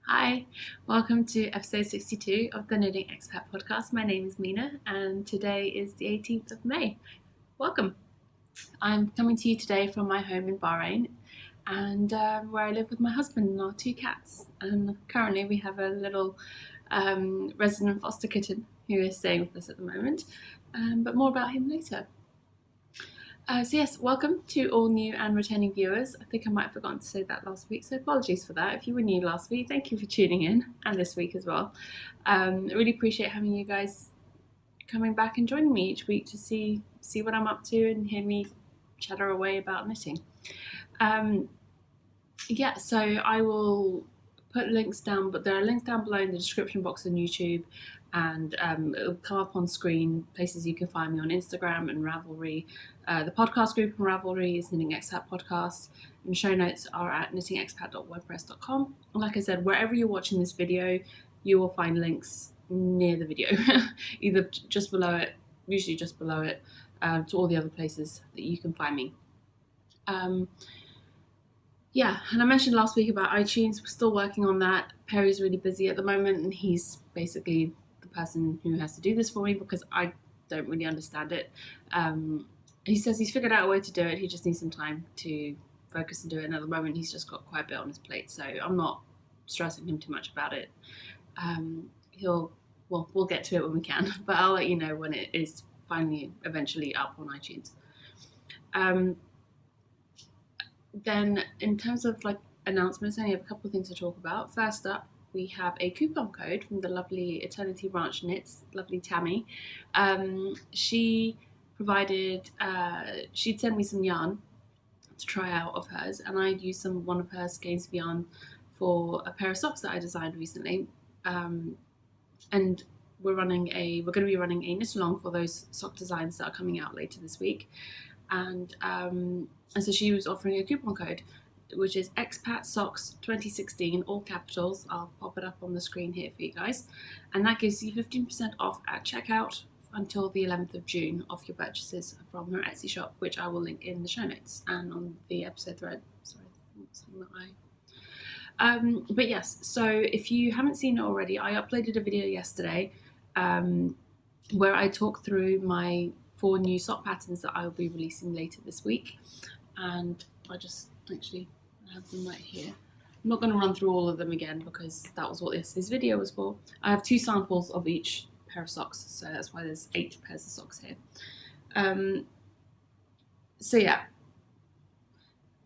Hi, welcome to episode 62 of the Knitting Expat Podcast. My name is Mina and today is the 18th of May. Welcome. I'm coming to you today from my home in Bahrain and where I live with my husband and our two cats. And currently we have a little resident foster kitten who is staying with us at the moment, but more about him later. Yes, welcome to all new and returning viewers. I think I might have forgotten to say that last week, so apologies for that. If you were new last week, thank you for tuning in, and this week as well. I really appreciate having you guys coming back and joining me each week to see what I'm up to and hear me chatter away about knitting. So I will put links down, but there are links down below in the description box on YouTube, and it'll come up on screen places you can find me on Instagram and Ravelry. The podcast group on Ravelry is Knitting Expat Podcast, and show notes are at knittingexpat.wordpress.com. Like I said, wherever you're watching this video, you will find links near the video, either just below it, usually just below it, to all the other places that you can find me. And I mentioned last week about iTunes. We're still working on that. Perry's really busy at the moment, and he's basically the person who has to do this for me because I don't really understand it. He says he's figured out a way to do it. He just needs some time to focus and do it. And at the moment, he's just got quite a bit on his plate, so I'm not stressing him too much about it. We'll get to it when we can, but I'll let you know when it is finally eventually up on iTunes. Then in terms of announcements, I only have a couple of things to talk about. First up, we have a coupon code from the lovely Eternity Ranch Knits, lovely Tammy. She provided, she'd sent me some yarn to try out of hers, and I'd used one of her skeins of yarn for a pair of socks that I designed recently. And we're going to be running a knit along for those sock designs that are coming out later this week. And so she was offering a coupon code, which is Expat Socks 2016, all capitals. I'll pop it up on the screen here for you guys. And that gives you 15% off at checkout until the 11th of June off your purchases from her Etsy shop, which I will link in the show notes and on the episode thread. Sorry, but yes, so if you haven't seen it already, I uploaded a video yesterday where I talk through my 4 new sock patterns that I will be releasing later this week, and I just actually have them right here. I'm not going to run through all of them again because that was what yesterday's video was for. I have 2 samples of each pair of socks, so that's why there's 8 pairs of socks here.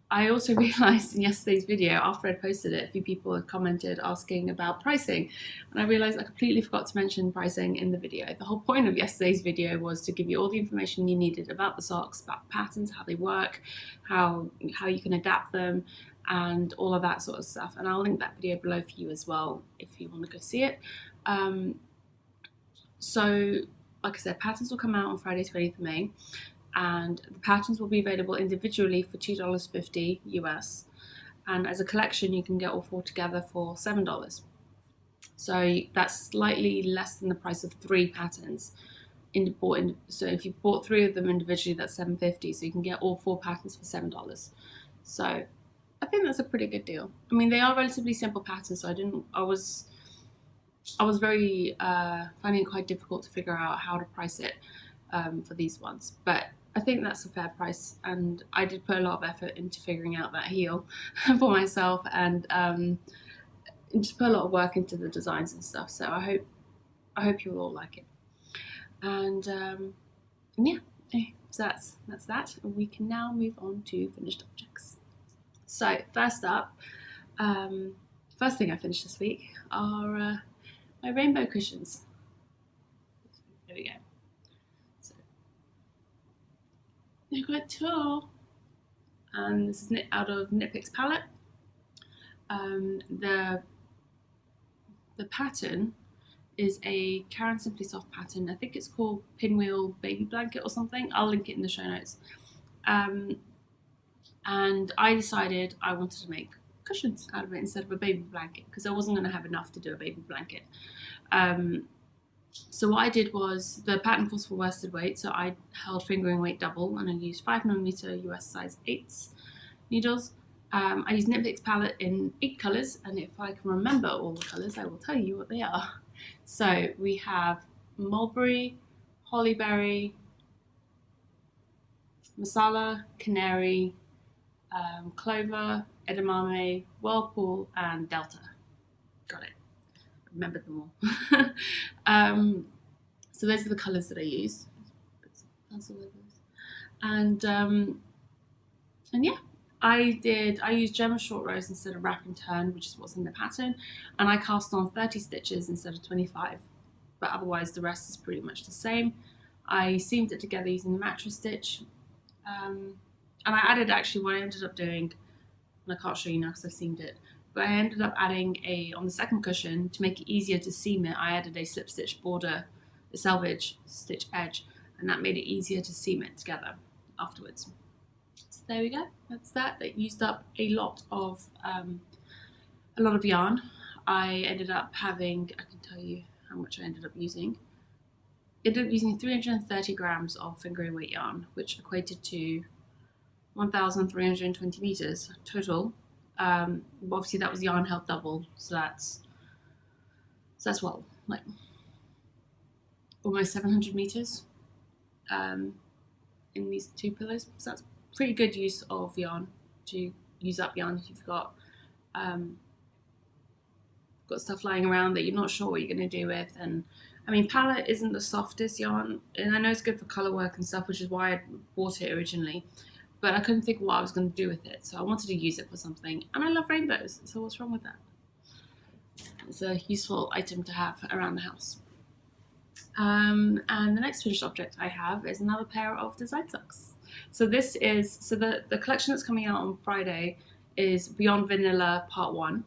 I also realised in yesterday's video, after I posted it, a few people had commented asking about pricing, and I realised I completely forgot to mention pricing in the video. The whole point of yesterday's video was to give you all the information you needed about the socks, about patterns, how they work, how you can adapt them, and all of that sort of stuff. And I'll link that video below for you as well if you want to go see it. So, like I said, patterns will come out on Friday, 20th of May. And the patterns will be available individually for $2.50 US, and as a collection you can get all 4 together for $7. So that's slightly less than the price of 3 patterns. So if you bought 3 of them individually, that's $7.50. So you can get all 4 patterns for $7. So I think that's a pretty good deal. I mean, they are relatively simple patterns, so I was very finding it quite difficult to figure out how to price it for these ones, but I think that's a fair price, and I did put a lot of effort into figuring out that heel for myself, and just put a lot of work into the designs and stuff. So I hope you'll all like it. And so that's that. And we can now move on to finished objects. So first up, first thing I finished this week are my rainbow cushions. There we go. They're quite tall, and this is knit out of Knit Picks palette. The pattern is a Karen Simply Soft pattern. I think it's called Pinwheel Baby Blanket or something. I'll link it in the show notes. And I decided I wanted to make cushions out of it instead of a baby blanket because I wasn't going to have enough to do a baby blanket. So what I did was, the pattern calls for worsted weight, so I held fingering weight double and I used 5mm US size 8s needles, I use Knitting Expat palette in 8 colours, and if I can remember all the colours, I will tell you what they are. So we have mulberry, hollyberry, masala, canary, clover, edamame, whirlpool, and delta. Got it. Remembered them all. So those are the colours that I use. And yeah, I used German short rows instead of wrap and turn, which is what's in the pattern, and I cast on 30 stitches instead of 25, but otherwise the rest is pretty much the same. I seamed it together using the mattress stitch, and I added, actually what I ended up doing, and I can't show you now because I seamed it, but I ended up adding on the second cushion, to make it easier to seam it, I added a slip stitch border, a selvage stitch edge, and that made it easier to seam it together afterwards. So there we go, that's that. That used up a lot of yarn. I ended up having, I can tell you how much I ended up using. I ended up using 330 grams of fingering weight yarn, which equated to 1,320 meters total. Obviously that was yarn held double, so that's well, like almost 700 meters in these 2 pillows. So that's pretty good use of yarn, to use up yarn if you've got stuff lying around that you're not sure what you're going to do with. And I mean, palette isn't the softest yarn, and I know it's good for colour work and stuff, which is why I bought it originally, but I couldn't think of what I was going to do with it, so I wanted to use it for something, and I love rainbows, so what's wrong with that? It's a useful item to have around the house. And the next finished object I have is another pair of design socks. So this is, the collection that's coming out on Friday is Beyond Vanilla Part 1,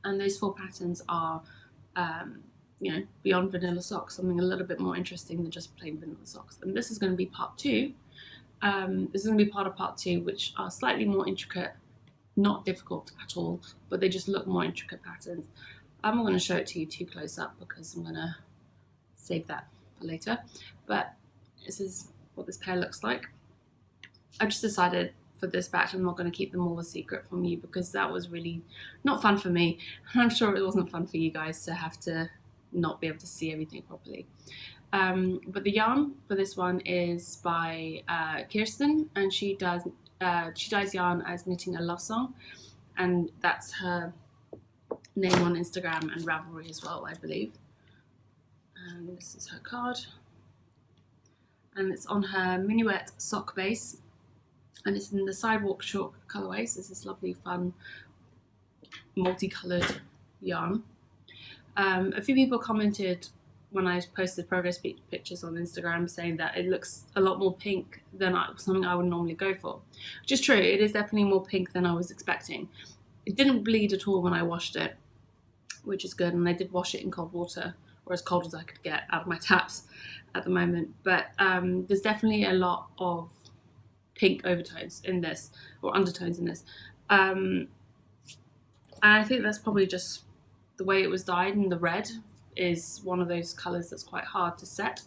and those 4 patterns are Beyond Vanilla socks, something a little bit more interesting than just plain vanilla socks. And this is going to be part 2. This is going to be part of part 2, which are slightly more intricate, not difficult at all, but they just look more intricate patterns. I'm not going to show it to you too close up because I'm going to save that for later, but this is what this pair looks like. I just decided for this batch I'm not going to keep them all a secret from you, because that was really not fun for me, and I'm sure it wasn't fun for you guys to have to not be able to see everything properly. But the yarn for this one is by Kirsten, and she dyes yarn as Knitting a Love Song, and that's her name on Instagram and Ravelry as well, I believe. And this is her card, and it's on her Minuet sock base, and it's in the Sidewalk Chalk colourway, so it's this lovely fun multicoloured yarn. A few people commented when I posted progress pictures on Instagram saying that it looks a lot more pink than something I would normally go for, which is true. It is definitely more pink than I was expecting. It didn't bleed at all when I washed it, which is good, and I did wash it in cold water, or as cold as I could get out of my taps at the moment. But there's definitely a lot of pink overtones in this, or undertones in this. And I think that's probably just the way it was dyed, and the red is one of those colours that's quite hard to set.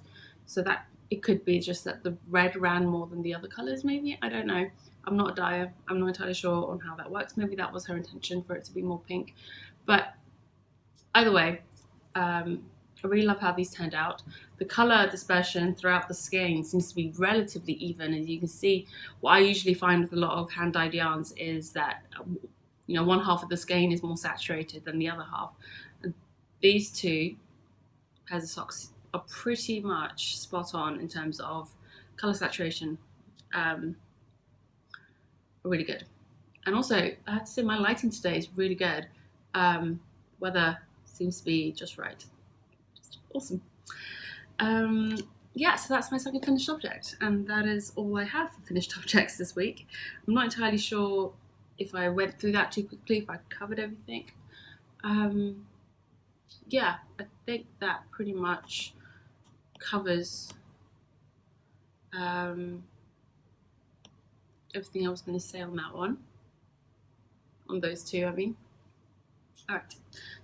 So that it could be just that the red ran more than the other colours, maybe. I don't know. I'm not a dyer. I'm not entirely sure on how that works. Maybe that was her intention, for it to be more pink. But either way, I really love how these turned out. The colour dispersion throughout the skein seems to be relatively even. As you can see, what I usually find with a lot of hand-dyed yarns is that one half of the skein is more saturated than the other half. And these 2 pairs of socks are pretty much spot on in terms of colour saturation. Really good. And also, I have to say, my lighting today is really good. Weather seems to be just right. Awesome. So that's my second finished object, and that is all I have for finished objects this week. I'm not entirely sure if I went through that too quickly, if I covered everything. I think that pretty much covers everything I was going to say on that one. On those 2, I mean. Alright,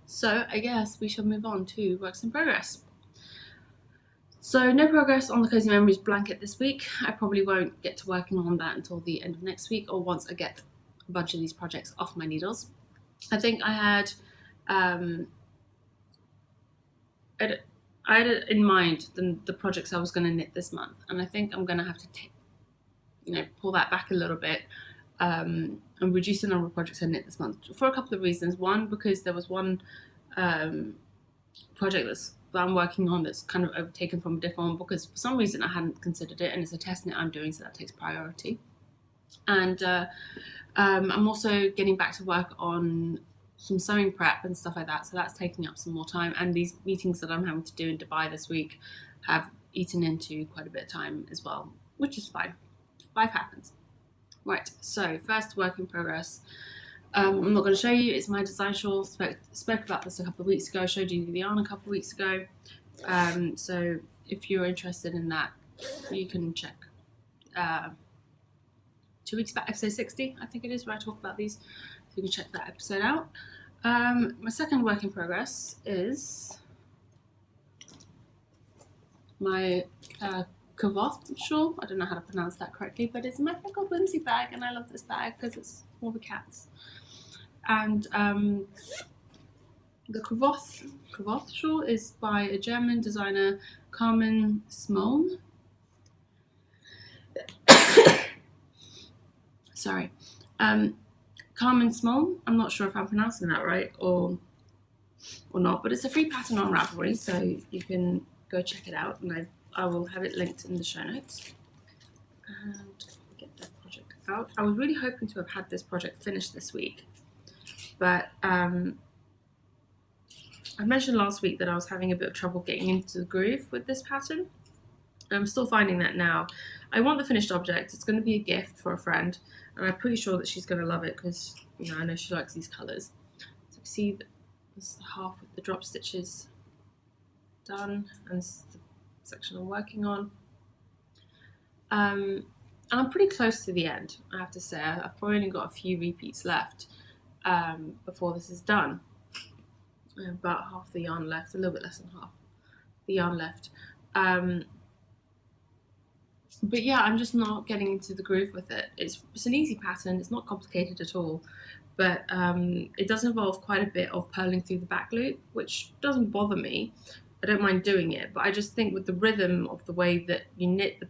so I guess we shall move on to works in progress. So no progress on the Cozy Memories blanket this week. I probably won't get to working on that until the end of next week, or once I get a bunch of these projects off my needles. I think I had in mind the projects I was going to knit this month, and I think I'm going to have to pull that back a little bit and reduce the number of projects I knit this month for a couple of reasons. One, because there was one project that I'm working on that's kind of overtaken from a different one because for some reason I hadn't considered it, and it's a test knit I'm doing, so that takes priority. And I'm also getting back to work on some sewing prep and stuff like that, so that's taking up some more time, and these meetings that I'm having to do in Dubai this week have eaten into quite a bit of time as well, which is fine. Life happens. Right, so first work in progress. I'm not going to show you, it's my design shawl. Spoke about this a couple of weeks ago, showed you the yarn a couple of weeks ago. So if you're interested in that, you can check 2 weeks back, episode 60, I think it is, where I talk about these. So you can check that episode out. My second work in progress is my Kavo shawl. I don't know how to pronounce that correctly, but it's my pickled whimsy bag, and I love this bag because it's all the cats. And the Kavo shawl is by a German designer, Smoln. Sorry. Smoln. I'm not sure if I'm pronouncing that right or not, but it's a free pattern on Ravelry, so you can go check it out, and I will have it linked in the show notes. And get that project out. I was really hoping to have had this project finished this week, but I mentioned last week that I was having a bit of trouble getting into the groove with this pattern. I'm still finding that now. I want the finished object. It's going to be a gift for a friend, and I'm pretty sure that she's going to love it because I know she likes these colours. So you see this is the half with the drop stitches done, and this is the section I'm working on. And I'm pretty close to the end, I have to say. I've probably only got a few repeats left before this is done. About half the yarn left, a little bit less than half the yarn left. But yeah, I'm just not getting into the groove with it. It's an easy pattern, it's not complicated at all, but it does involve quite a bit of purling through the back loop, which doesn't bother me. I don't mind doing it, but I just think with the rhythm of the way that you knit the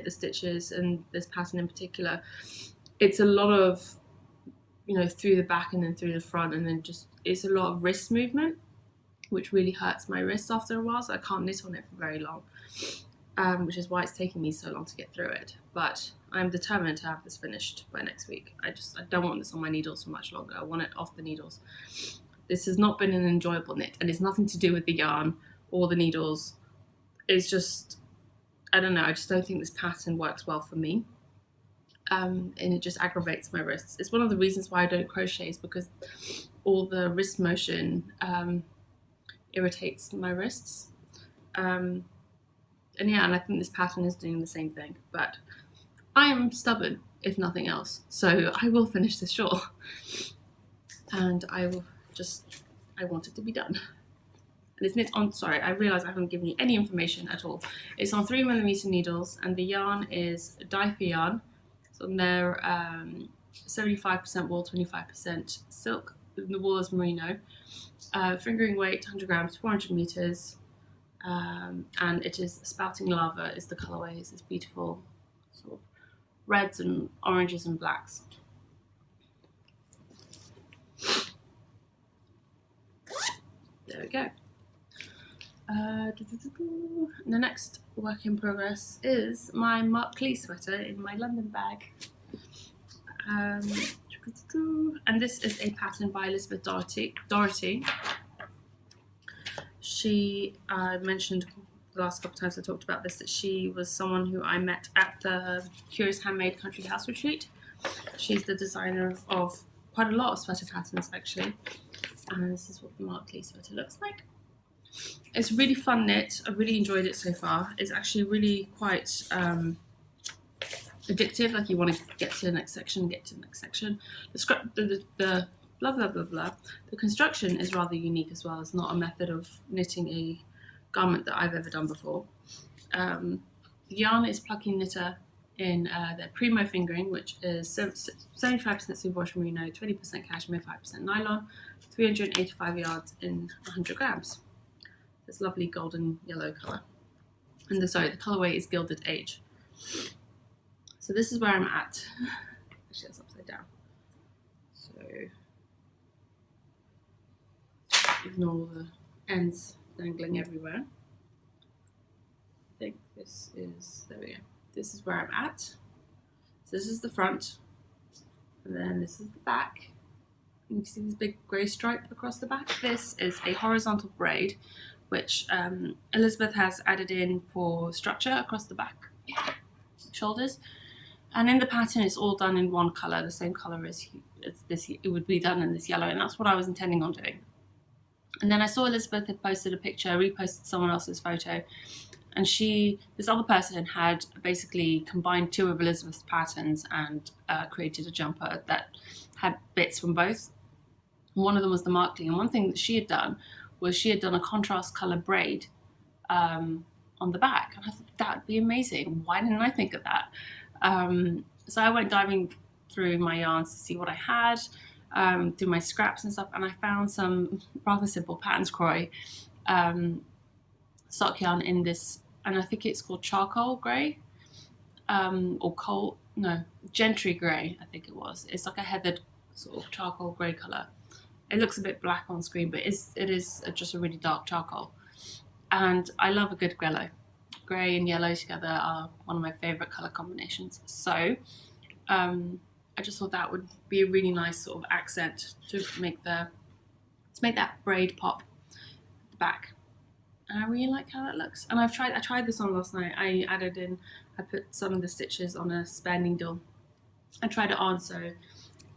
stitches, and this pattern in particular, it's a lot of, through the back and then through the front, and then it's a lot of wrist movement, which really hurts my wrists after a while, so I can't knit on it for very long. Which is why it's taking me so long to get through it. But I'm determined to have this finished by next week. I don't want this on my needles for much longer. I want it off the needles. This has not been an enjoyable knit, and it's nothing to do with the yarn or the needles. It's just, I don't know, I just don't think this pattern works well for me. And it just aggravates my wrists. It's one of the reasons why I don't crochet, is because all the wrist motion irritates my wrists. And I think this pattern is doing the same thing, but I am stubborn, if nothing else, so I will finish this shawl, and I want it to be done. And it's knit on, sorry, I realise I haven't given you any information at all. It's on 3mm needles, and the yarn is Dyfi yarn, so they're 75% wool, 25% silk. The wool is merino. Fingering weight, 100 grams, 400 meters. And it is Spouting Lava is the colourway. It's this beautiful sort of reds and oranges and blacks. There we go. The next work in progress is my Marley sweater in my London bag. And this is a pattern by Elizabeth Doherty. She mentioned the last couple of times I talked about this, that she was someone who I met at the Curious Handmade Country House Retreat. She's the designer of quite a lot of sweater patterns, actually. And this is what the Marley sweater looks like. It's a really fun knit. I've really enjoyed it so far. It's actually really quite addictive. Like, you want to get to the next section, The blah blah blah blah. The construction is rather unique as well. It's not a method of knitting a garment that I've ever done before. The yarn is Plucking Knitter in their Primo fingering, which is 75% superwash merino, 20% cashmere, 5% nylon, 385 yards in 100 grams. This lovely golden yellow colour. And the colourway is Gilded Age. So this is where I'm at. Actually, that's upside down. So ignore the ends dangling everywhere. I think this is, there we go. This is where I'm at. So this is the front, and then this is the back. You can see this big grey stripe across the back. This is a horizontal braid, which Elizabeth has added in for structure across the back shoulders. And in the pattern, it's all done in one colour, the same colour as this. It would be done in this yellow, and that's what I was intending on doing. And then I saw Elizabeth had posted a picture, reposted someone else's photo, and this other person had basically combined two of Elizabeth's patterns and created a jumper that had bits from both. One of them was the Marley, and one thing that she had done was she had done a contrast colour braid on the back. And I thought, that would be amazing. Why didn't I think of that? So I went diving through my yarns to see what I had, do my scraps and stuff, and I found some rather simple Patterns Croy sock yarn in this, and I think it's called charcoal grey, or gentry grey, I think it was. It's like a heathered sort of charcoal grey colour. It looks a bit black on screen, but it is just a really dark charcoal. And I love a good yellow. Grey and yellow together are one of my favourite colour combinations. So I just thought that would be a really nice sort of accent to make that braid pop at the back. And I really like how that looks. And I tried this on last night. I put some of the stitches on a spare needle. I tried it on, so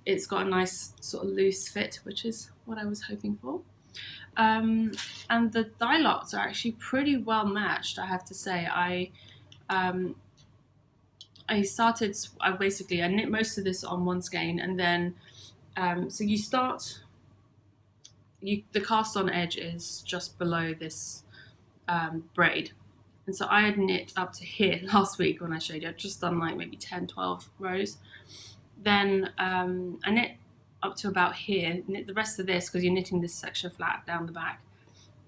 it's got a nice sort of loose fit, which is what I was hoping for. And the dye lots are actually pretty well matched, I have to say. I knit most of this on one skein, and then so the cast on edge is just below this braid, and so I had knit up to here last week when I showed you. I'd just done like maybe 10-12 rows. Then I knit up to about here, knit the rest of this, because you're knitting this section flat down the back,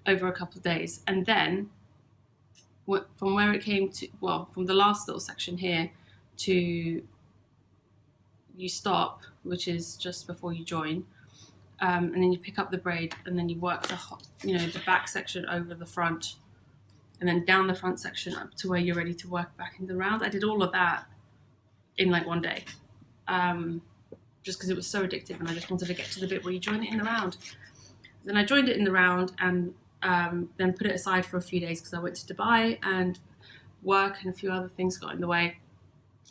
over a couple of days. And then from where it came to, from the last little section here to you stop, which is just before you join, and then you pick up the braid, and then you work the back section over the front, and then down the front section up to where you're ready to work back in the round. I did all of that in like one day. Just because it was so addictive, and I just wanted to get to the bit where you join it in the round. Then I joined it in the round, and then put it aside for a few days because I went to Dubai, and work and a few other things got in the way.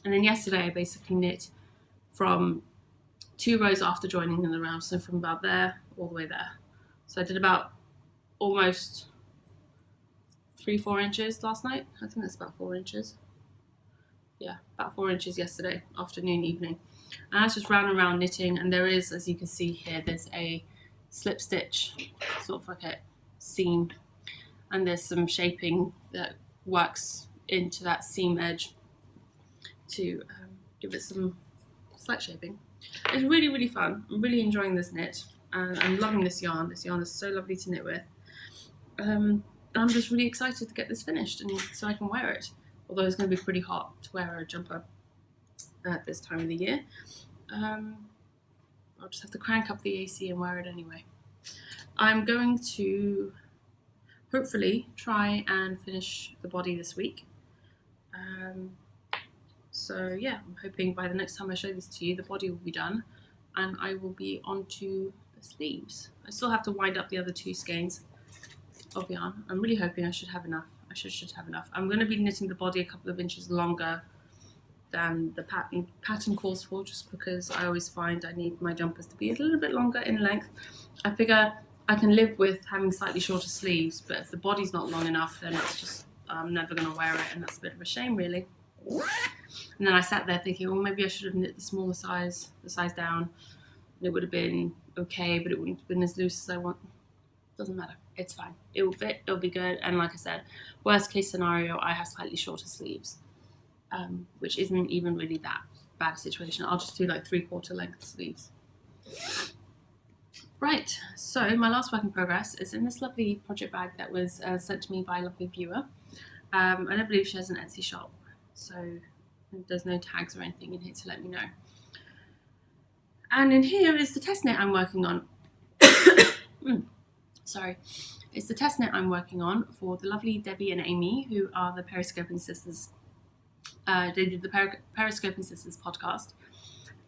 And then yesterday I basically knit from 2 rows after joining in the round, so from about there all the way there. So I did about almost 3-4 inches last night. I think that's about 4 inches. Yeah, about 4 inches yesterday afternoon, evening. And that's just round and round knitting, and there is, as you can see here, there's a slip stitch, sort of like a seam, and there's some shaping that works into that seam edge to give it some slight shaping. It's really, really fun. I'm really enjoying this knit, and I'm loving this yarn. This yarn is so lovely to knit with. I'm just really excited to get this finished, and so I can wear it. Although it's going to be pretty hot to wear a jumper at this time of the year. I'll just have to crank up the AC and wear it anyway. I'm going to hopefully try and finish the body this week. So yeah, I'm hoping by the next time I show this to you, the body will be done, and I will be onto the sleeves. I still have to wind up the other 2 skeins of yarn. I'm really hoping I should have enough. I should have enough. I'm going to be knitting the body a couple of inches longer than the pattern calls for, just because I always find I need my jumpers to be a little bit longer in length. I figure I can live with having slightly shorter sleeves, but if the body's not long enough, then it's just, I'm never going to wear it, and that's a bit of a shame, really. And then I sat there thinking, well, maybe I should have knit the smaller size, the size down, and it would have been okay, but it wouldn't have been as loose as I want. Doesn't matter. It's fine. It will fit. It'll be good. And like I said, worst case scenario, I have slightly shorter sleeves. which isn't even really that bad a situation. I'll just do like 3/4 length sleeves. Right, so my last work in progress is in this lovely project bag that was sent to me by a lovely viewer. I don't believe she has an Etsy shop, so there's no tags or anything in here to let me know. And in here is the test knit I'm working on. Sorry. It's the test knit I'm working on for the lovely Debbie and Amy, who are the Periscoping Sisters. They did the Periscoping Sisters podcast,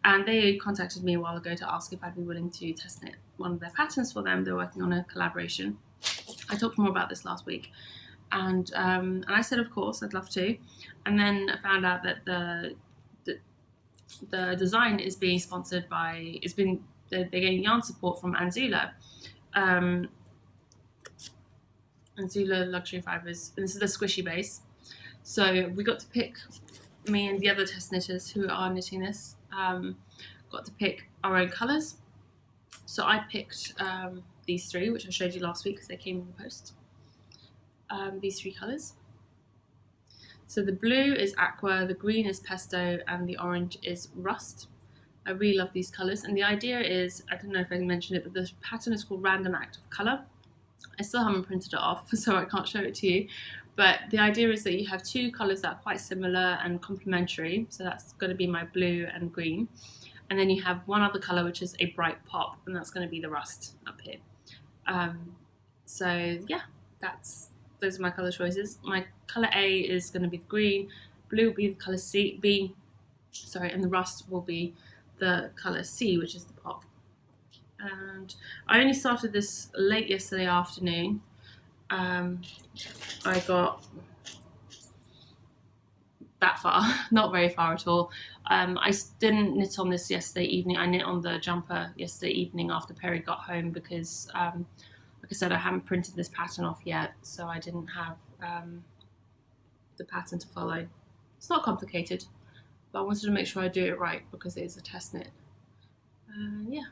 and they contacted me a while ago to ask if I'd be willing to test knit one of their patterns for them. They're working on a collaboration. I talked more about this last week, and I said, of course, I'd love to. And then I found out that the design is being sponsored by, they're getting yarn support from Anzula. Anzula Luxury Fibres, and this is the squishy base. So we got to pick, me and the other test knitters who are knitting this, got to pick our own colours. So I picked these three, which I showed you last week because they came in the post. These three colours. So the blue is aqua, the green is pesto, and the orange is rust. I really love these colours, and the idea is, I don't know if I mentioned it, but the pattern is called Random Act of Colour. I still haven't printed it off, so I can't show it to you. But the idea is that you have two colours that are quite similar and complementary. So that's going to be my blue and green. And then you have one other colour, which is a bright pop, and that's going to be the rust up here. So yeah, those are my colour choices. My colour A is going to be the green, blue will be the colour B, and the rust will be the colour C, which is the pop. And I only started this late yesterday afternoon. I got that far, not very far at all. I didn't knit on this yesterday evening. I knit on the jumper yesterday evening after Perry got home because, like I said, I haven't printed this pattern off yet, so I didn't have the pattern to follow. It's not complicated, but I wanted to make sure I do it right because it is a test knit. Yeah.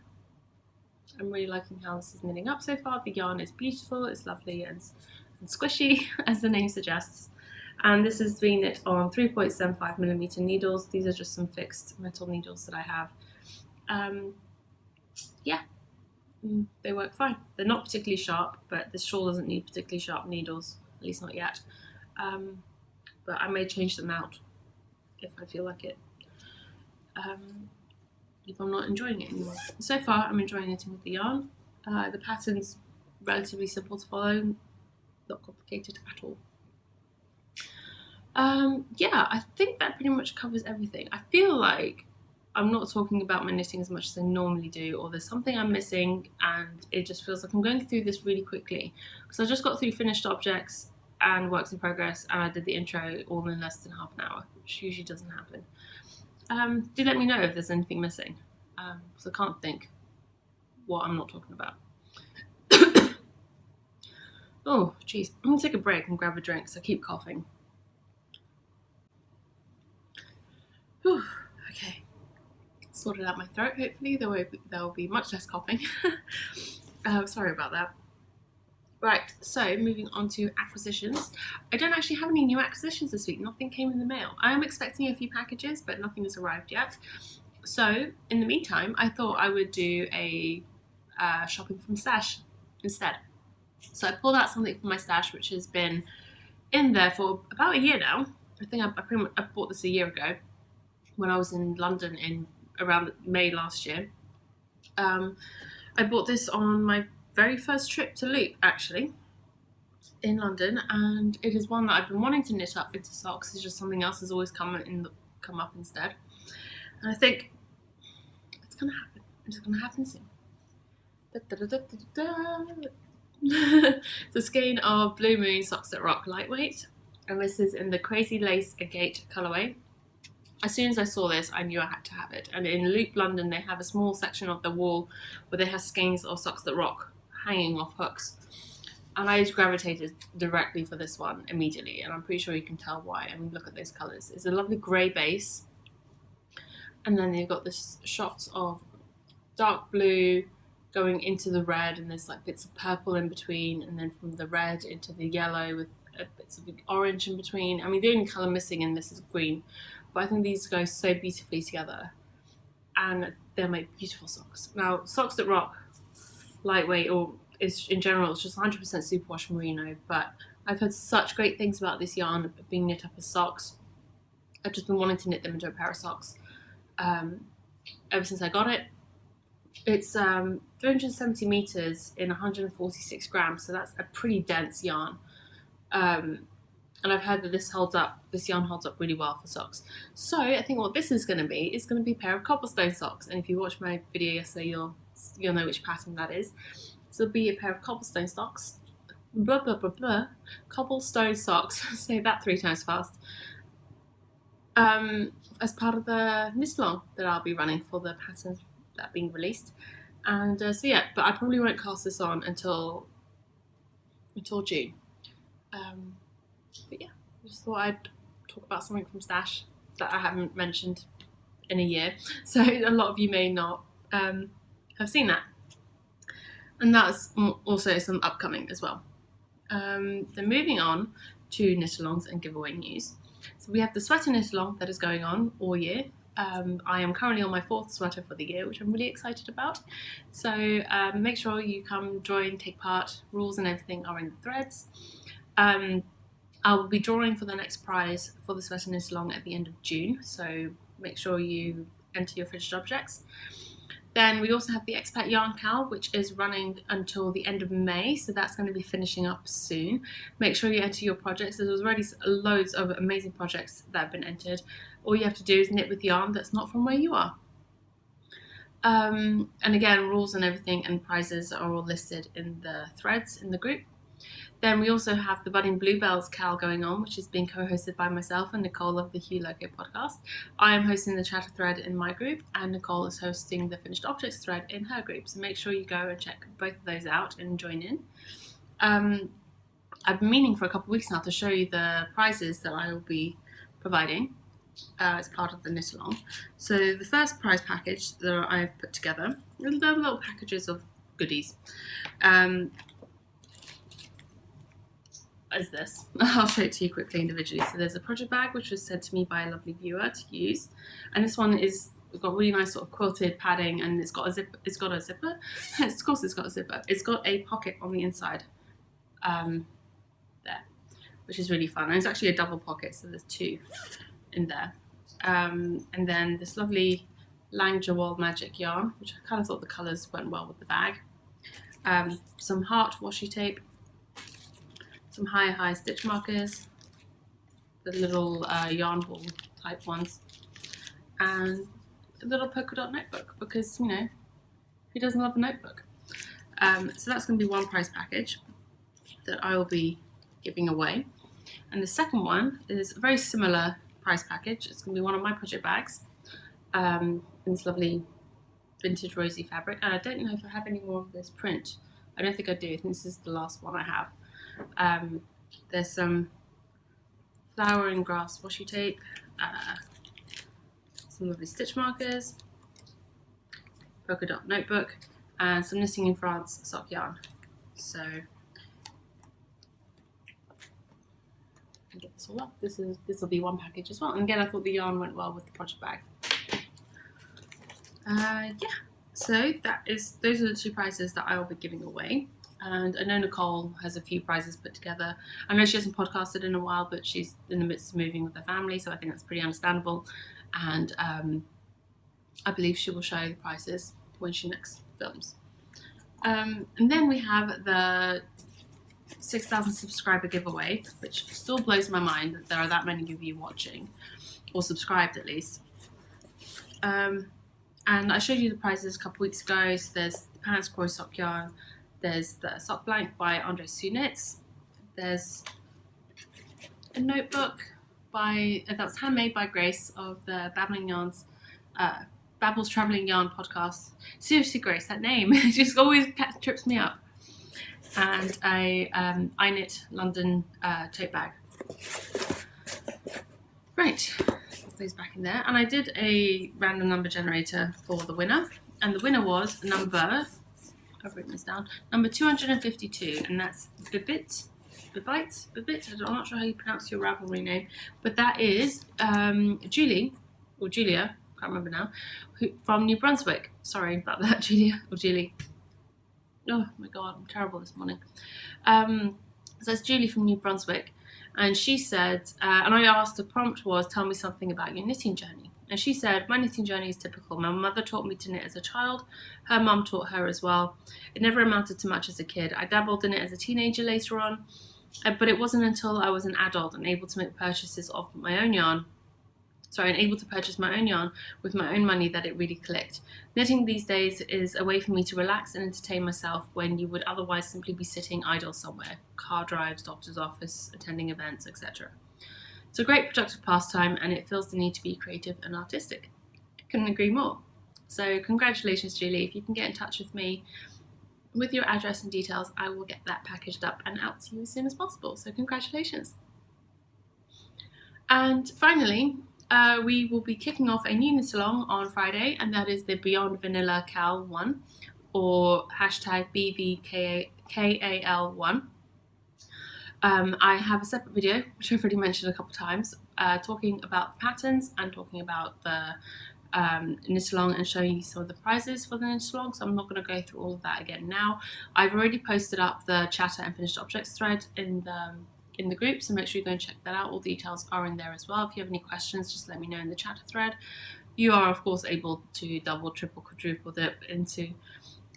I'm really liking how this is knitting up so far. The yarn is beautiful, it's lovely and squishy, as the name suggests. And this is being knit on 3.75mm needles. These are just some fixed metal needles that I have. Yeah, they work fine. They're not particularly sharp, but this shawl doesn't need particularly sharp needles, at least not yet. But I may change them out if I feel like it. If I'm not enjoying it anymore. So far, I'm enjoying knitting with the yarn. The pattern's relatively simple to follow, not complicated at all. Yeah, I think that pretty much covers everything. I feel like I'm not talking about my knitting as much as I normally do, or there's something I'm missing, and it just feels like I'm going through this really quickly. Because I just got through finished objects and works in progress, and I did the intro all in less than half an hour, which usually doesn't happen. Do let me know if there's anything missing, because I can't think what I'm not talking about. Oh, jeez. I'm going to take a break and grab a drink, so I keep coughing. Whew, okay. Sorted out my throat, hopefully. There will be much less coughing. Sorry about that. Right, so moving on to acquisitions. I don't actually have any new acquisitions this week. Nothing came in the mail. I am expecting a few packages, but nothing has arrived yet. So, in the meantime, I thought I would do a shopping from stash instead. So I pulled out something from my stash, which has been in there for about a year now. I think I bought this a year ago when I was in London in around May last year. I bought this on my very first trip to Loop, actually, in London, and it is one that I've been wanting to knit up into socks. It's just something else has always come up instead, and I think it's gonna happen. It's gonna happen soon. It's a skein of Blue Moon Socks That Rock lightweight, and this is in the Crazy Lace Agate colourway. As soon as I saw this, I knew I had to have it. And in Loop London, they have a small section of the wall where they have skeins of Socks That Rock hanging off hooks. And I just gravitated directly for this one immediately. And I'm pretty sure you can tell why. I mean, look at those colours. It's a lovely grey base. And then you've got this shots of dark blue going into the red. And there's like bits of purple in between. And then from the red into the yellow with bits of orange in between. I mean, the only colour missing in this is green, but I think these go so beautifully together, and they'll make beautiful socks. Now, socks that rock, lightweight, or is in general, it's just 100% superwash merino, but I've heard such great things about this yarn being knit up as socks. I've just been wanting to knit them into a pair of socks ever since I got it. It's 370 meters in 146 grams, so that's a pretty dense yarn. And I've heard that this yarn holds up really well for socks. So I think what this is going to be a pair of cobblestone socks. And if you watched my video yesterday, you'll know which pattern that is. So it'll be a pair of cobblestone socks. Blah, blah, blah, blah. Cobblestone socks. Say that 3 times fast. As part of the knit along that I'll be running for the patterns that are being released. And so yeah, but I probably won't cast this on until June. But yeah, I just thought I'd talk about something from Stash that I haven't mentioned in a year. So a lot of you may not have seen that. And that's also some upcoming as well. Then moving on to knit-alongs and giveaway news. So we have the sweater knit-along that is going on all year. I am currently on my 4th sweater for the year, which I'm really excited about. So make sure you come join, take part. Rules and everything are in the threads. I will be drawing for the next prize for the sweater knit-along at the end of June. So make sure you enter your finished objects. Then we also have the Expat Yarn KAL, which is running until the end of May, so that's going to be finishing up soon. Make sure you enter your projects. There's already loads of amazing projects that have been entered. All you have to do is knit with yarn that's not from where you are. And again, rules and everything and prizes are all listed in the threads in the group. Then we also have the Budding Bluebells KAL going on, which is being co-hosted by myself and Nicole of the KALs podcast. I am hosting the chatter thread in my group, and Nicole is hosting the finished objects thread in her group. So make sure you go and check both of those out and join in. I've been meaning for a couple of weeks now to show you the prizes that I will be providing as part of the knit along. So the first prize package that I've put together, little packages of goodies. Is this. I'll show it to you quickly individually. So there's a project bag which was sent to me by a lovely viewer to use, and this one is got really nice sort of quilted padding, and it's got a zipper. Of course it's got a zipper. It's got a pocket on the inside there, which is really fun, and it's actually a double pocket, so there's 2 in there. And then this lovely Lang Jawal magic yarn, which I kind of thought the colours went well with the bag. Some heart washi tape, some high stitch markers, the little yarn ball type ones, and a little polka dot notebook, because, you know, who doesn't love a notebook? So that's going to be one prize package that I will be giving away. And the second one is a very similar prize package. It's going to be one of my project bags in this lovely vintage rosy fabric. And I don't know if I have any more of this print. I don't think I do. I think this is the last one I have. There's some flower and grass washi tape, some lovely stitch markers, polka dot notebook, and some Knitting in France sock yarn. So get this all up. This will be one package as well. And again, I thought the yarn went well with the project bag. Yeah. So those are the 2 prizes that I will be giving away. And I know Nicole has a few prizes put together. I know she hasn't podcasted in a while, but she's in the midst of moving with her family, so I think that's pretty understandable. And I believe she will show the prizes when she next films. And then we have the 6,000 subscriber giveaway, which still blows my mind that there are that many of you watching, or subscribed at least. And I showed you the prizes a couple weeks ago. So there's the Pants Croy sock yarn. There's the sock blank by Andre Sunitz. There's a notebook that's handmade by Grace of the Babbling Yarns, Babble's Travelling Yarn podcast. Seriously, Grace, that name just always trips me up. And a I Knit London tote bag. Right, put those back in there. And I did a random number generator for the winner, and the winner was I've written this down, number 252, and that's Bibit I'm not sure how you pronounce your Ravelry name, but that is Julie, or Julia, can't remember now, from New Brunswick. Sorry about that, Julia, or Julie. Oh my god, I'm terrible this morning. So it's Julie from New Brunswick, and she said, and I asked, the prompt was, tell me something about your knitting journey. And she said, my knitting journey is typical. My mother taught me to knit as a child. Her mum taught her as well. It never amounted to much as a kid. I dabbled in it as a teenager later on, but it wasn't until I was an adult and able to make purchases of my own yarn, and able to purchase my own yarn with my own money, that it really clicked. Knitting these days is a way for me to relax and entertain myself when you would otherwise simply be sitting idle somewhere, car drives, doctor's office, attending events, etc. It's a great productive pastime, and it feels the need to be creative and artistic. I couldn't agree more. So congratulations, Julie. If you can get in touch with me with your address and details, I will get that packaged up and out to you as soon as possible. So congratulations. And finally, we will be kicking off a new knit along on Friday, and that is the Beyond Vanilla KAL one, or hashtag BVKAL1. I have a separate video, which I've already mentioned a couple of times, talking about the patterns and talking about the knit along and showing you some of the prizes for the knit along, so I'm not going to go through all of that again now. I've already posted up the chatter and finished objects thread in the group, so make sure you go and check that out. All details are in there as well. If you have any questions, just let me know in the chatter thread. You are of course able to double, triple, quadruple dip into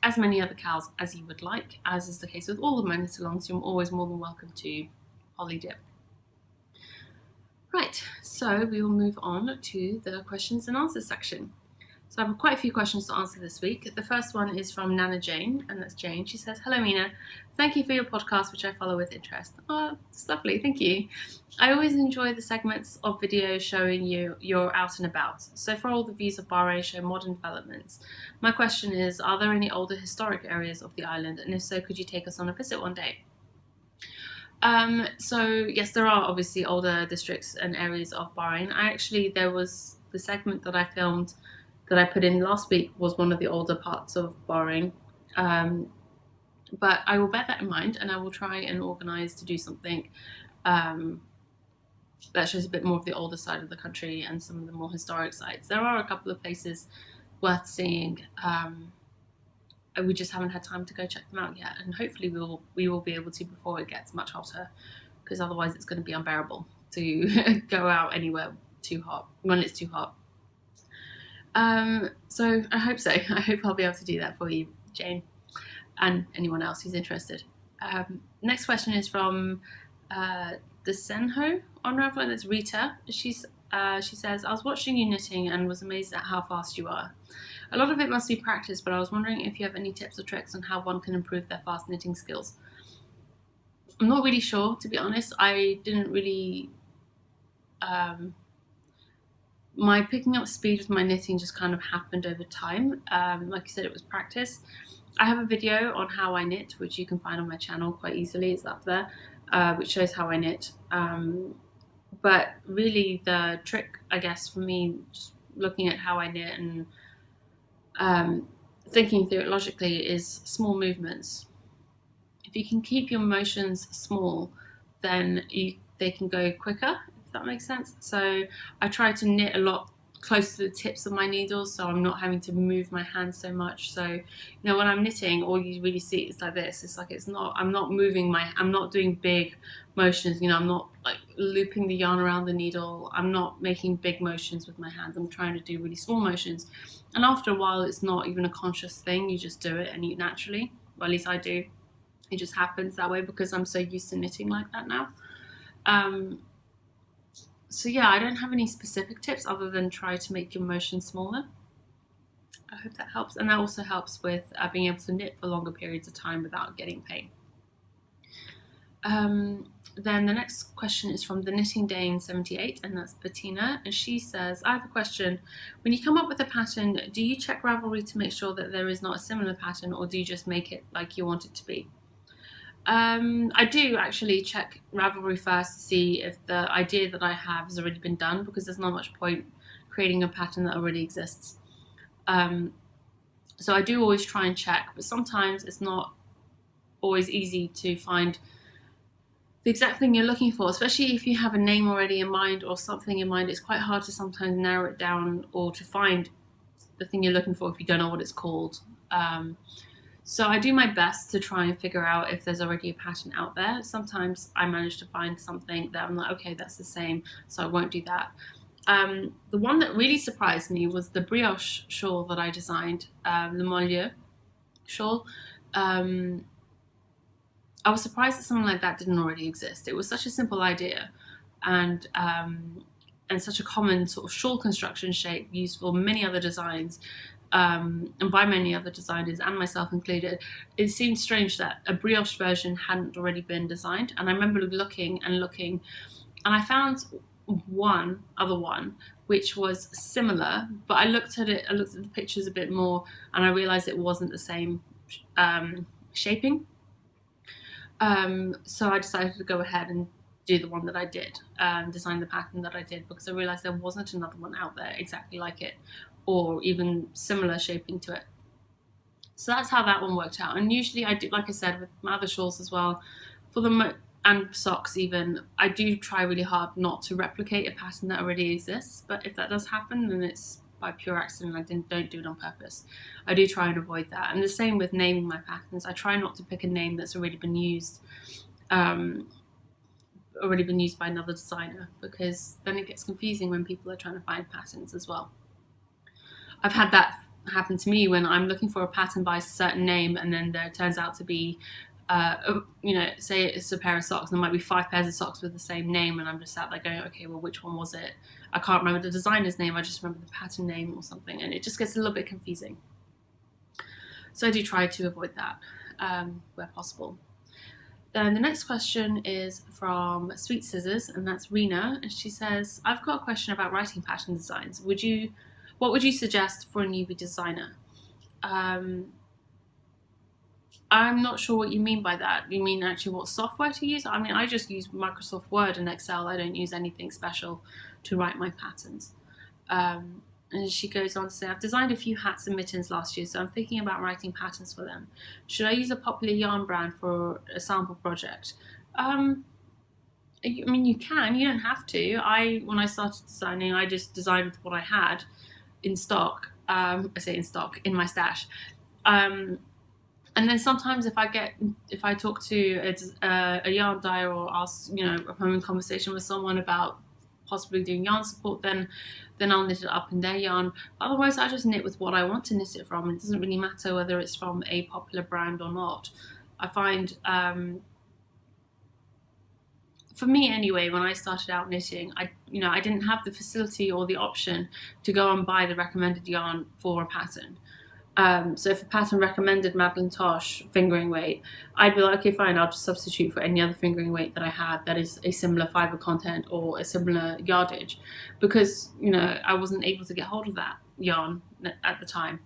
as many other KALs as you would like, as is the case with all of my knit alongs. You're always more than welcome to poly dip. Right, so we will move on to the questions and answers section. So I have quite a few questions to answer this week. The first one is from Nana Jane, and that's Jane. She says, hello Mina, thank you for your podcast, which I follow with interest. Oh, it's lovely, thank you. I always enjoy the segments of videos showing you're out and about. So for all the views of Bahrain show modern developments. My question is, are there any older historic areas of the island? And if so, could you take us on a visit one day? So yes, there are obviously older districts and areas of Bahrain. There was the segment that I filmed that I put in last week was one of the older parts of Bahrain. But I will bear that in mind, and I will try and organise to do something that shows a bit more of the older side of the country and some of the more historic sites. There are a couple of places worth seeing. We just haven't had time to go check them out yet, and hopefully we will be able to before it gets much hotter, because otherwise it's going to be unbearable to go out anywhere too hot when it's too hot. So I hope so. I hope I'll be able to do that for you, Jane, and anyone else who's interested. Next question is from the Senho on Ravelry, and that's Rita. She says, I was watching you knitting and was amazed at how fast you are. A lot of it must be practice, but I was wondering if you have any tips or tricks on how one can improve their fast knitting skills. I'm not really sure, to be honest. I didn't really... my picking up speed with my knitting just kind of happened over time. Like I said, it was practice. I have a video on how I knit, which you can find on my channel quite easily. It's up there, which shows how I knit. But really the trick, I guess, for me, just looking at how I knit and thinking through it logically, is small movements. If you can keep your motions small, then they can go quicker, if that makes sense. So I try to knit a lot close to the tips of my needles, so I'm not having to move my hands so much. So, when I'm knitting, all you really see is like this. It's like I'm not doing big motions. I'm not like looping the yarn around the needle. I'm not making big motions with my hands. I'm trying to do really small motions. And after a while, it's not even a conscious thing. You just do it, and you naturally, well, at least I do. It just happens that way because I'm so used to knitting like that now. So yeah, I don't have any specific tips other than try to make your motion smaller. I hope that helps. And that also helps with being able to knit for longer periods of time without getting pain. Then the next question is from the Knitting Dane 78, and that's Bettina. And she says, I have a question. When you come up with a pattern, do you check Ravelry to make sure that there is not a similar pattern, or do you just make it like you want it to be? I do actually check Ravelry first to see if the idea that I have has already been done, because there's not much point creating a pattern that already exists. So I do always try and check, but sometimes it's not always easy to find the exact thing you're looking for, especially if you have a name already in mind or something in mind. It's quite hard to sometimes narrow it down or to find the thing you're looking for if you don't know what it's called. So I do my best to try and figure out if there's already a pattern out there. Sometimes I manage to find something that I'm like, okay, that's the same, so I won't do that. The one that really surprised me was the brioche shawl that I designed, the Marley shawl. I was surprised that something like that didn't already exist. It was such a simple idea, and such a common sort of shawl construction shape used for many other designs, and by many other designers and myself included. It seemed strange that a brioche version hadn't already been designed. And I remember looking, and I found one other one which was similar, but I looked at the pictures a bit more, and I realized it wasn't the same shaping. So I decided to go ahead and do the one that I did, design the pattern that I did, because I realized there wasn't another one out there exactly like it, or even similar shaping to it. So that's how that one worked out. And usually I do, like I said, with my other shawls as well, and socks even, I do try really hard not to replicate a pattern that already exists. But if that does happen, then it's by pure accident. I don't do it on purpose. I do try and avoid that. And the same with naming my patterns. I try not to pick a name that's already been used by another designer, because then it gets confusing when people are trying to find patterns as well. I've had that happen to me when I'm looking for a pattern by a certain name, and then there turns out to be, say it's a pair of socks, and there might be 5 pairs of socks with the same name, and I'm just sat there going, okay, well, which one was it? I can't remember the designer's name, I just remember the pattern name or something, and it just gets a little bit confusing. So I do try to avoid that where possible. Then the next question is from Sweet Scissors, and that's Rena, and she says, I've got a question about writing pattern designs. What would you suggest for a newbie designer? I'm not sure what you mean by that. You mean actually what software to use? I mean, I just use Microsoft Word and Excel. I don't use anything special to write my patterns. And she goes on to say, I've designed a few hats and mittens last year, so I'm thinking about writing patterns for them. Should I use a popular yarn brand for a sample project? I mean, you can. You don't have to. When I started designing, I just designed with what I had in stock. I say in stock, in my stash. And then sometimes if I talk to a yarn dyer, or ask, I'm in conversation with someone about possibly doing yarn support, then I'll knit it up in their yarn. Otherwise, I just knit with what I want to knit it from. It doesn't really matter whether it's from a popular brand or not. I find, for me anyway, when I started out knitting, I didn't have the facility or the option to go and buy the recommended yarn for a pattern. So if a pattern recommended Madeline Tosh fingering weight, I'd be like, okay, fine, I'll just substitute for any other fingering weight that I had that is a similar fibre content or a similar yardage, because I wasn't able to get hold of that yarn at the time.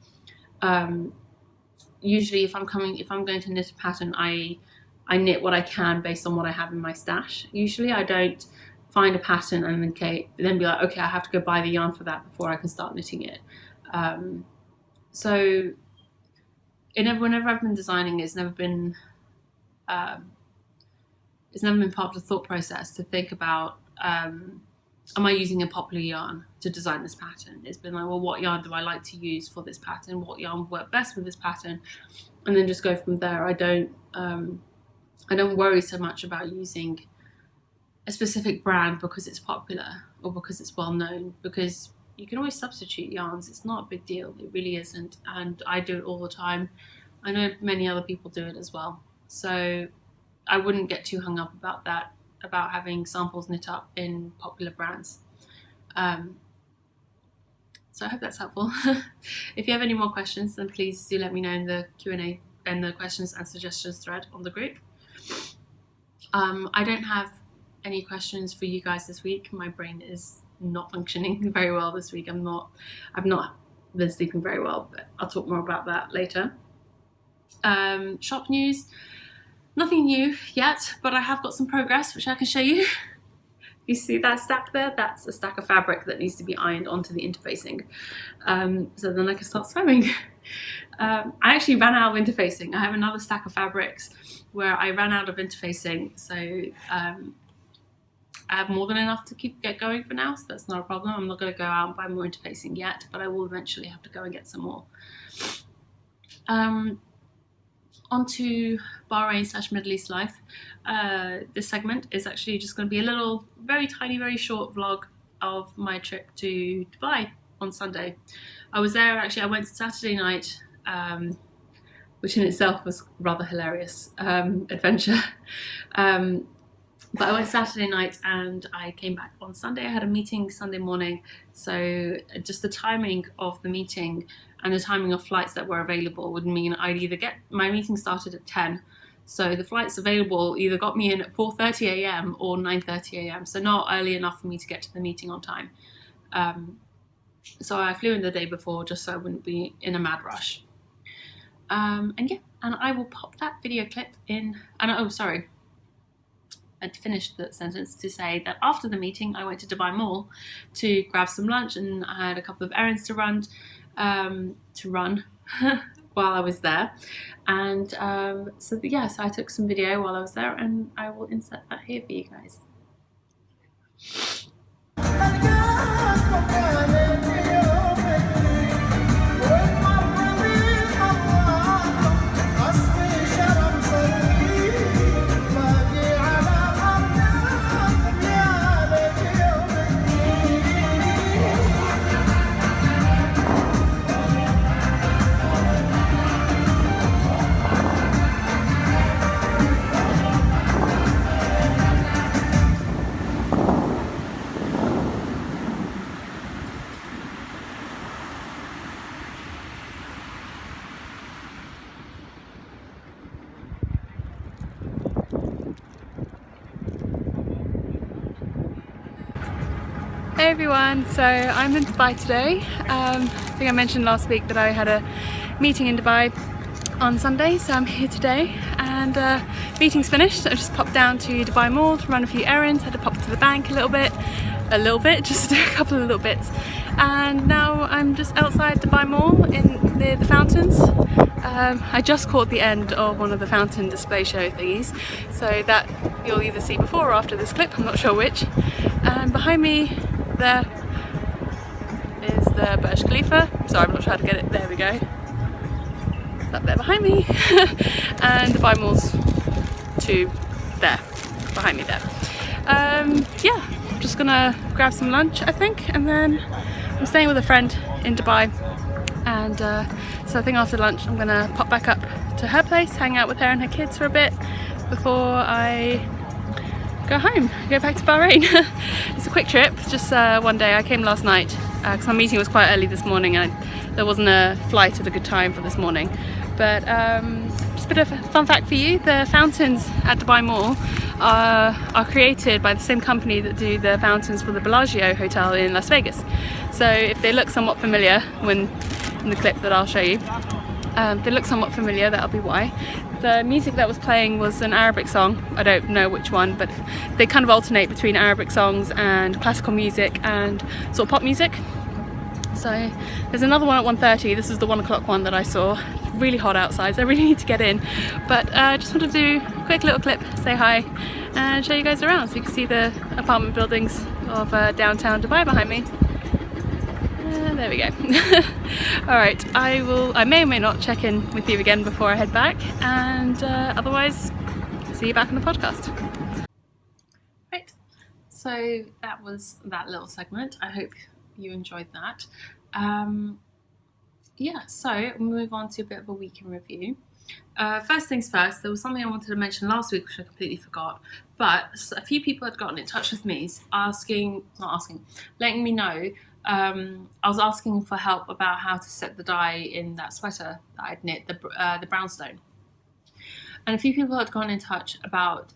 Usually, if I'm going to knit a pattern, I knit what I can based on what I have in my stash. Usually, I don't find a pattern and then be like, okay, I have to go buy the yarn for that before I can start knitting it. So whenever I've been designing, it's never been part of the thought process to think about, am I using a popular yarn to design this pattern? It's been like, well, what yarn do I like to use for this pattern? What yarn would work best with this pattern? And then just go from there. I don't worry so much about using a specific brand because it's popular or because it's well known, because you can always substitute yarns. It's not a big deal. It really isn't. And I do it all the time. I know many other people do it as well. So I wouldn't get too hung up about that, about having samples knit up in popular brands. So I hope that's helpful. If you have any more questions, then please do let me know in the Q&A and the questions and suggestions thread on the group. I don't have any questions for you guys this week. My brain is not functioning very well this week. I've not been sleeping very well, but I'll talk more about that later. Shop news, nothing new yet, but I have got some progress which I can show you. You see that stack there? That's a stack of fabric that needs to be ironed onto the interfacing. So then I can start sewing. I actually ran out of interfacing. I have another stack of fabrics where I ran out of interfacing. So I have more than enough to get going for now. So that's not a problem. I'm not going to go out and buy more interfacing yet, but I will eventually have to go and get some more. Onto Bahrain/Middle East life. This segment is actually just going to be a little, very tiny, very short vlog of my trip to Dubai on Sunday. I was there actually. I went Saturday night, which in itself was rather hilarious adventure. But I went Saturday night and I came back on Sunday. I had a meeting Sunday morning, so just the timing of the meeting and the timing of flights that were available would mean I'd either my meeting started at 10, so the flights available either got me in at 4:30 a.m. or 9:30 a.m, so not early enough for me to get to the meeting on time. So I flew in the day before just so I wouldn't be in a mad rush. And I will pop that video clip in. I'd finished the sentence to say that after the meeting I went to Dubai Mall to grab some lunch, and I had a couple of errands to run while I was there. And so I took some video while I was there, and I will insert that here for you guys. Hey everyone, so I'm in Dubai today. I think I mentioned last week that I had a meeting in Dubai on Sunday, so I'm here today, and meeting's finished. I just popped down to Dubai Mall to run a few errands, had to pop to the bank a little bit, just a couple of little bits, and now I'm just outside Dubai Mall near the fountains. I just caught the end of one of the fountain display show thingies, so that you'll either see before or after this clip, I'm not sure which. And behind me there is the Burj Khalifa. Sorry, I'm not sure how to get it. There we go. It's up there behind me. And the Dubai Mall's there, behind me there. I'm just gonna grab some lunch, I think, and then I'm staying with a friend in Dubai. And so I think after lunch I'm gonna pop back up to her place, hang out with her and her kids for a bit before I go home, go back to Bahrain. It's a quick trip, just one day. I came last night because my meeting was quite early this morning and there wasn't a flight at a good time for this morning. But just a bit of a fun fact for you, the fountains at Dubai Mall are created by the same company that do the fountains for the Bellagio Hotel in Las Vegas. So if they look somewhat familiar in the clip that I'll show you, they look somewhat familiar, that'll be why. The music that was playing was an Arabic song. I don't know which one, but they kind of alternate between Arabic songs and classical music and sort of pop music. So there's another one at 1:30. This is the 1 o'clock one that I saw. Really hot outside, so I really need to get in. But I just wanted to do a quick little clip, say hi, and show you guys around so you can see the apartment buildings of downtown Dubai behind me. There we go. Alright, I may or may not check in with you again before I head back, and otherwise see you back on the podcast. Right, so that was that little segment. I hope you enjoyed that. So we'll move on to a bit of a week in review. First things first, there was something I wanted to mention last week which I completely forgot, but a few people had gotten in touch with me letting me know. I was asking for help about how to set the dye in that sweater that I'd knit, the brownstone. And a few people had gone in touch about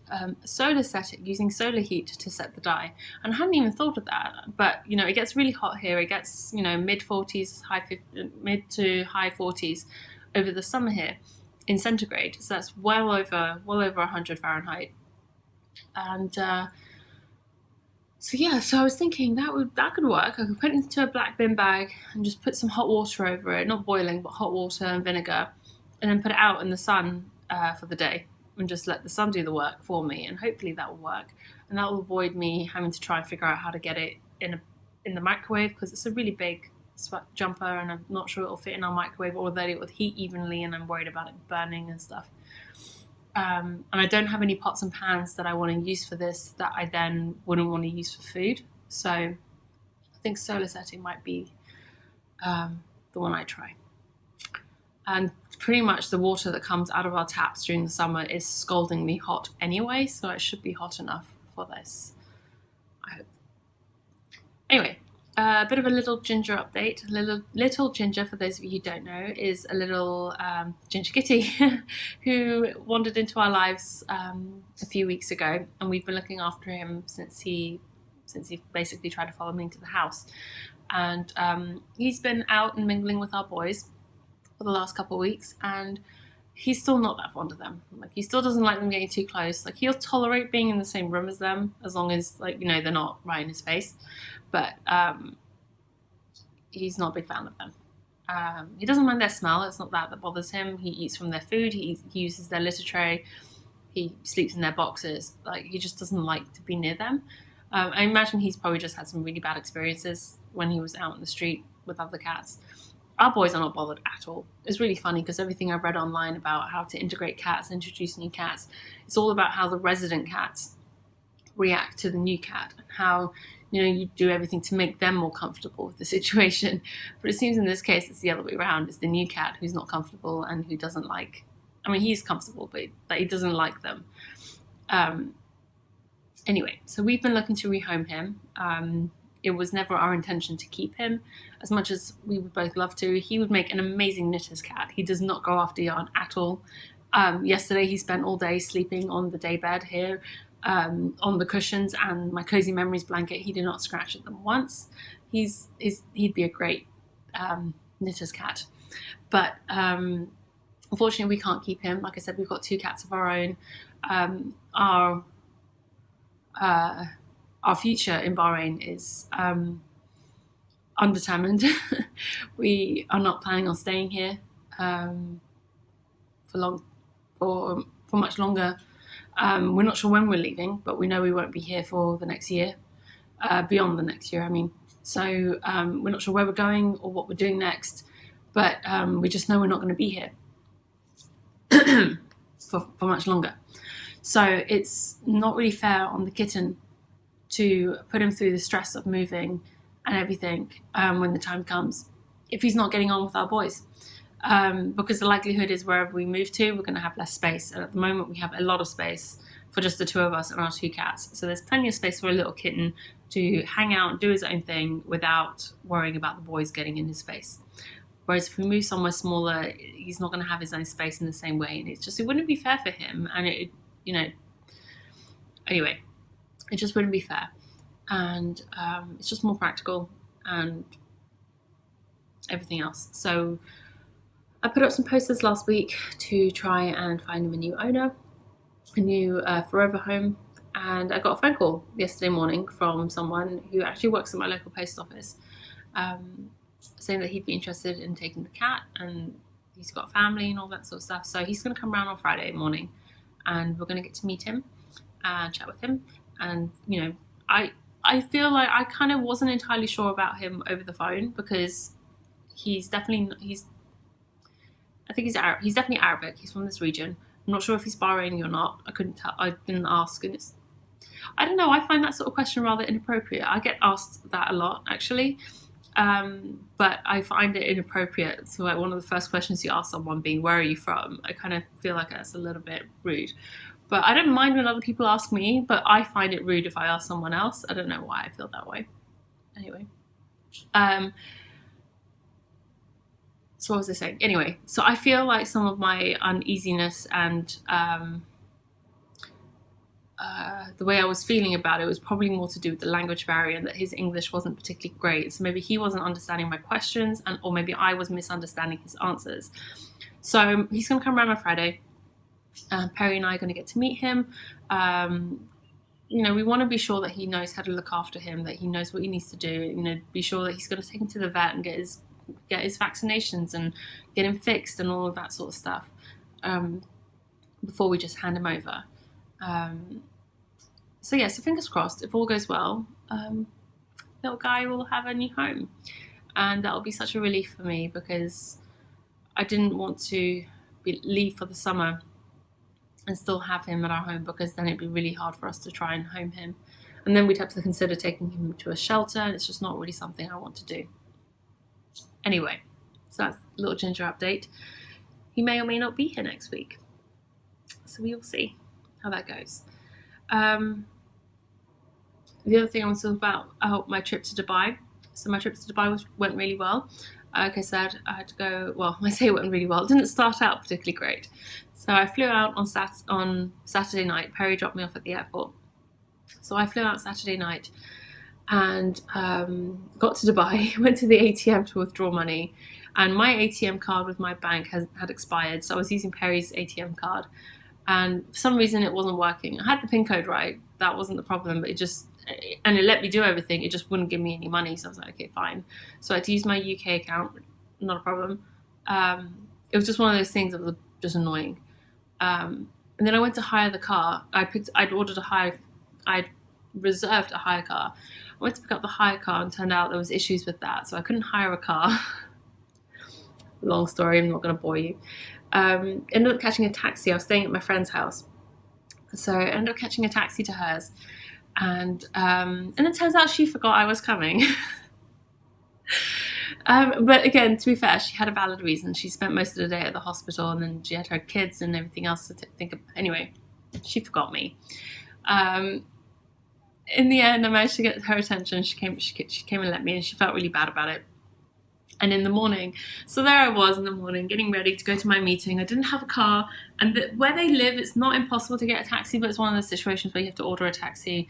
using solar heat to set the dye. And I hadn't even thought of that, but it gets really hot here. It gets mid 40s, mid to high 40s over the summer here in centigrade. So that's well over 100 Fahrenheit. And So I was thinking that could work. I could put it into a black bin bag and just put some hot water over it, not boiling, but hot water and vinegar, and then put it out in the sun for the day and just let the sun do the work for me. And hopefully that will work, and that will avoid me having to try and figure out how to get it in the microwave, because it's a really big sweat jumper, and I'm not sure it'll fit in our microwave or that it will heat evenly, and I'm worried about it burning and stuff. And I don't have any pots and pans that I want to use for this that I then wouldn't want to use for food. So I think solar setting might be the one I try. And pretty much the water that comes out of our taps during the summer is scaldingly hot anyway, so it should be hot enough for this, I hope. Anyway, a bit of a little ginger update. Little ginger, for those of you who don't know, is a little ginger kitty who wandered into our lives a few weeks ago, and we've been looking after him since he basically tried to follow me into the house. And he's been out and mingling with our boys for the last couple of weeks, and he's still not that fond of them. Like, he still doesn't like them getting too close. Like, he'll tolerate being in the same room as them as long as, like, they're not right in his face. But he's not a big fan of them. He doesn't mind their smell. It's not that bothers him. He eats from their food. He uses their litter tray. He sleeps in their boxes. Like, he just doesn't like to be near them. I imagine he's probably just had some really bad experiences when he was out in the street with other cats. Our boys are not bothered at all. It's really funny because everything I've read online about how to integrate cats, introduce new cats, it's all about how the resident cats react to the new cat, and how you do everything to make them more comfortable with the situation. But it seems in this case it's the other way around. It's the new cat who's not comfortable and who doesn't like, he's comfortable, but he doesn't like them. Anyway, so we've been looking to rehome him. It was never our intention to keep him, as much as we would both love to. He would make an amazing knitter's cat. He does not go after yarn at all. Yesterday he spent all day sleeping on the daybed here, on the cushions and my Cozy Memories blanket. He did not scratch at them once. He'd be a great knitter's cat. But unfortunately we can't keep him. Like I said, we've got 2 cats of our own. Our future in Bahrain is undetermined. We are not planning on staying here for much longer. We're not sure when we're leaving, but we know we won't be here for the next year, beyond the next year, So we're not sure where we're going or what we're doing next, but we just know we're not going to be here for much longer. So it's not really fair on the kitten to put him through the stress of moving and everything when the time comes, if he's not getting on with our boys. Because the likelihood is wherever we move to, we're going to have less space. And at the moment, we have a lot of space for just the 2 of us and our 2 cats. So there's plenty of space for a little kitten to hang out and do his own thing without worrying about the boys getting in his space. Whereas if we move somewhere smaller, he's not going to have his own space in the same way. And it wouldn't be fair for him. And anyway, it just wouldn't be fair. And it's just more practical and everything else. So I put up some posters last week to try and find him a new owner, a new forever home. And I got a phone call yesterday morning from someone who actually works at my local post office, saying that he'd be interested in taking the cat, and he's got a family and all that sort of stuff. So he's going to come around on Friday morning, and we're going to get to meet him and chat with him. And, I feel like I kind of wasn't entirely sure about him over the phone, because he's definitely Arabic. He's from this region. I'm not sure if he's Bahraini or not. I couldn't tell. I didn't ask, and I don't know. I find that sort of question rather inappropriate. I get asked that a lot, actually, but I find it inappropriate. So, like, one of the first questions you ask someone being, "Where are you from?" I kind of feel like that's a little bit rude. But I don't mind when other people ask me, but I find it rude if I ask someone else. I don't know why I feel that way. Anyway. So what was I saying? Anyway, so I feel like some of my uneasiness and the way I was feeling about it was probably more to do with the language barrier, and that his English wasn't particularly great. So maybe he wasn't understanding my questions, or maybe I was misunderstanding his answers. So he's going to come around on Friday. Perry and I are going to get to meet him. we want to be sure that he knows how to look after him, that he knows what he needs to do, be sure that he's going to take him to the vet and get his vaccinations and get him fixed and all of that sort of stuff before we just hand him over. So fingers crossed, if all goes well, little guy will have a new home, and that'll be such a relief for me, because I didn't want to leave for the summer and still have him at our home, because then it'd be really hard for us to try and home him, and then we'd have to consider taking him to a shelter, and it's just not really something I want to do. Anyway, so that's a little Ginger update. He may or may not be here next week, so we will see how that goes. The other thing I want to talk about, my trip to Dubai. So my trip to Dubai went really well. Like I said, I had to go, well, I say it went really well. It didn't start out particularly great. So I flew out on Saturday night. Perry dropped me off at the airport. So I flew out Saturday night and got to Dubai, went to the ATM to withdraw money. And my ATM card with my bank had expired. So I was using Perry's ATM card. And for some reason it wasn't working. I had the PIN code right. That wasn't the problem, but it let me do everything. It just wouldn't give me any money. So I was like, okay, fine. So I had to use my UK account. Not a problem. It was just one of those things that was just annoying. And then I went to I'd reserved a hire car. I went to pick up the hire car and turned out there was issues with that. So I couldn't hire a car. Long story, I'm not going to bore you. Ended up catching a taxi. I was staying at my friend's house. So I ended up catching a taxi to hers. And it turns out she forgot I was coming. But again, to be fair, she had a valid reason. She spent most of the day at the hospital, and then she had her kids and everything else to think of. Anyway, she forgot me. In the end, I managed to get her attention. She came and let me, and she felt really bad about it. And in the morning, so there I was in the morning, getting ready to go to my meeting. I didn't have a car, and where they live, it's not impossible to get a taxi, but it's one of those situations where you have to order a taxi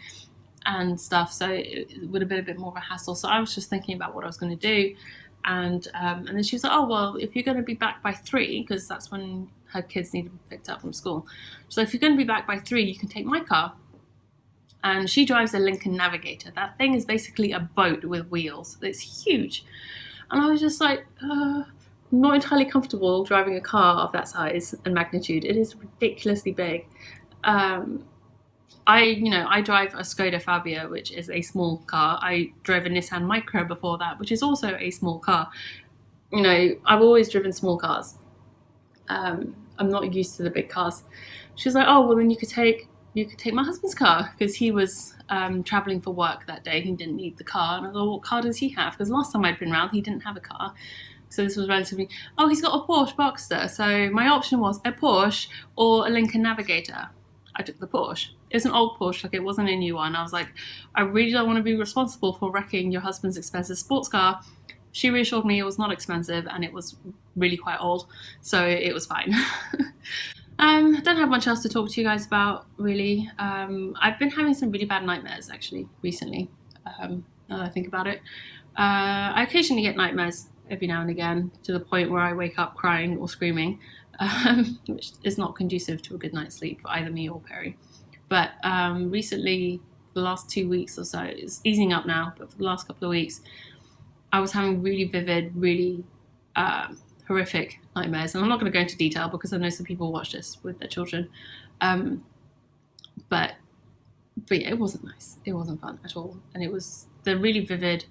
and stuff, so it would have been a bit more of a hassle. So I was just thinking about what I was going to do, and then she was like, oh, well, if you're going to be back by 3, because that's when her kids need to be picked up from school. So if you're going to be back by 3, you can take my car. And she drives a Lincoln Navigator. That thing is basically a boat with wheels. It's huge. And I was just like, I'm not entirely comfortable driving a car of that size and magnitude. It is ridiculously big. I drive a Skoda Fabia, which is a small car. I drove a Nissan Micra before that, which is also a small car. I've always driven small cars. I'm not used to the big cars. She was like, oh, well, then you could take my husband's car, because he was travelling for work that day. He didn't need the car. And I thought, what car does he have? Because last time I'd been round, he didn't have a car. So this was relatively, he's got a Porsche Boxster. So my option was a Porsche or a Lincoln Navigator. I took the Porsche. It was an old Porsche, it wasn't a new one. I was like, I really don't want to be responsible for wrecking your husband's expensive sports car. She reassured me it was not expensive, and it was really quite old. So it was fine. I don't have much else to talk to you guys about, really. I've been having some really bad nightmares, actually, recently, now that I think about it. I occasionally get nightmares every now and again, to the point where I wake up crying or screaming, which is not conducive to a good night's sleep for either me or Perry. But recently, the last 2 weeks or so, it's easing up now, but for the last couple of weeks, I was having really vivid, really horrific nightmares. And I'm not going to go into detail, because I know some people watch this with their children. But yeah, it wasn't nice. It wasn't fun at all. And they're really vivid.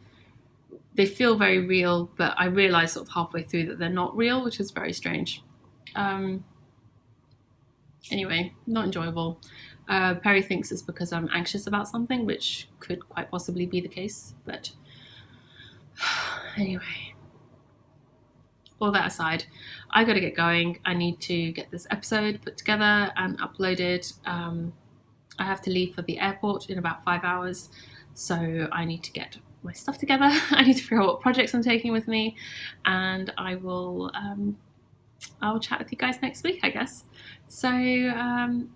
They feel very real, but I realised sort of halfway through that they're not real, which is very strange. Anyway, not enjoyable. Perry thinks it's because I'm anxious about something, which could quite possibly be the case. But anyway, all that aside, I got to get going. I need to get this episode put together and uploaded. I have to leave for the airport in about 5 hours, so I need to get my stuff together. I need to figure out what projects I'm taking with me, and I'll chat with you guys next week, I guess. So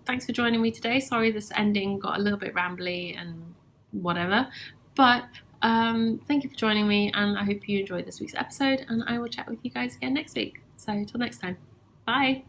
thanks for joining me today. Sorry this ending got a little bit rambly and whatever, but thank you for joining me, and I hope you enjoyed this week's episode, and I will chat with you guys again next week. So till next time, bye.